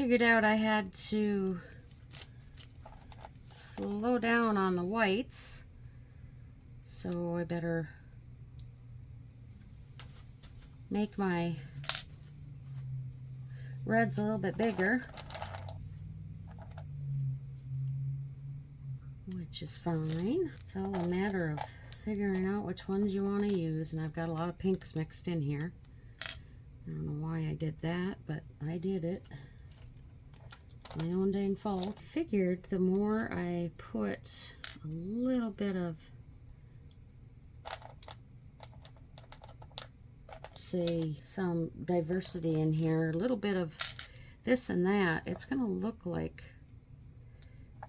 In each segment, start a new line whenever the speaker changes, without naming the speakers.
figured out I had to slow down on the whites, so I better make my reds a little bit bigger, which is fine. It's all a matter of figuring out which ones you want to use, and I've got a lot of pinks mixed in here. I don't know why I did that, but I did it. My own dang fault. Figured the more I put a little bit of, say, some diversity in here, a little bit of this and that, it's going to look like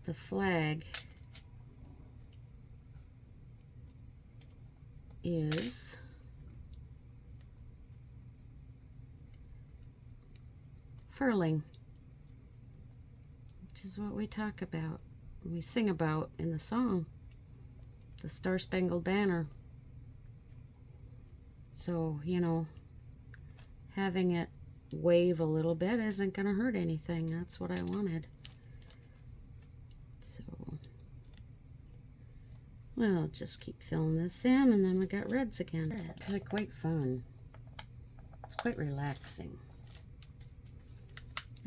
the flag is furling, which is what we talk about, we sing about in the song, the Star Spangled Banner. So, you know, having it wave a little bit isn't going to hurt anything. That's what I wanted. So, well, just keep filling this in, and then we got reds again. It's like quite fun. It's quite relaxing.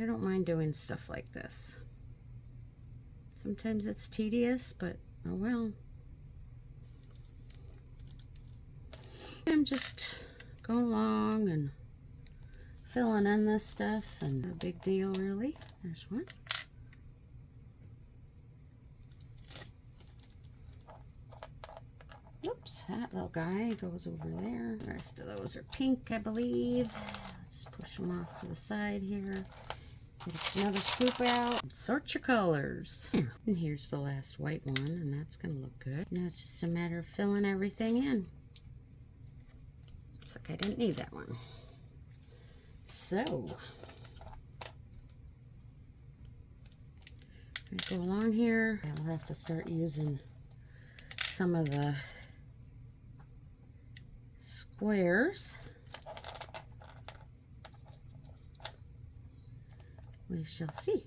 I don't mind doing stuff like this. Sometimes it's tedious, but oh well. I'm just going along and filling in this stuff, and no big deal really. There's one. Oops, that little guy goes over there. The rest of those are pink, I believe. Just push them off to the side here. Get another scoop out. Sort your colors. And here's the last white one, and that's going to look good. Now it's just a matter of filling everything in. Looks like I didn't need that one. So, I go along here. I'll have to start using some of the squares. We shall see.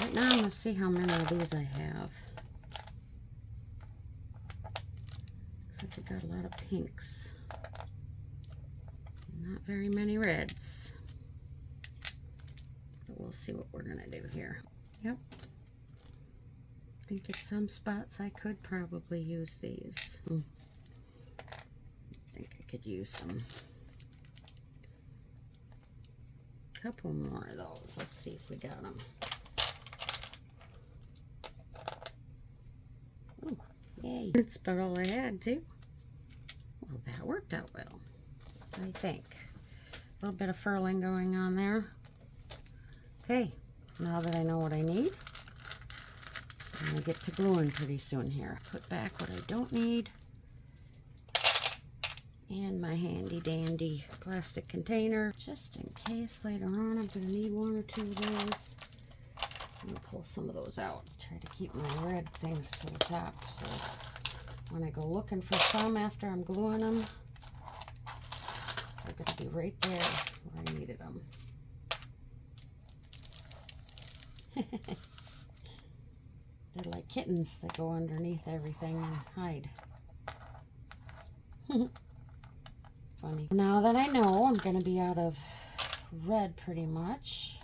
Right now, I'm going to see how many of these I have. Looks like I got a lot of pinks. Not very many reds. But we'll see what we're going to do here. Yep. I think in some spots I could probably use these. I think I could use some. Couple more of those. Let's see if we got them. Oh, yay. That's about all I had, too. Well, that worked out well, I think. A little bit of furling going on there. Okay, now that I know what I need, I'm going to get to gluing pretty soon here. Put back what I don't need. And my handy dandy plastic container, just in case later on I'm going to need one or two of those. I'm going to pull some of those out. Try to keep my red things to the top, so when I go looking for some after I'm gluing them, they're going to be right there where I needed them. They're like kittens that go underneath everything and hide. Funny. Now that I know I'm going to be out of red pretty much,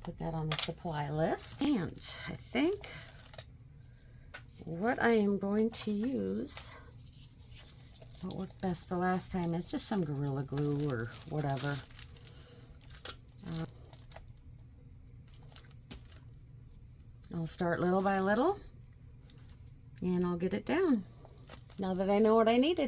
put that on the supply list. And I think what I am going to use, what worked best the last time, is just some Gorilla Glue or whatever. I'll start little by little and I'll get it down now that I know what I needed.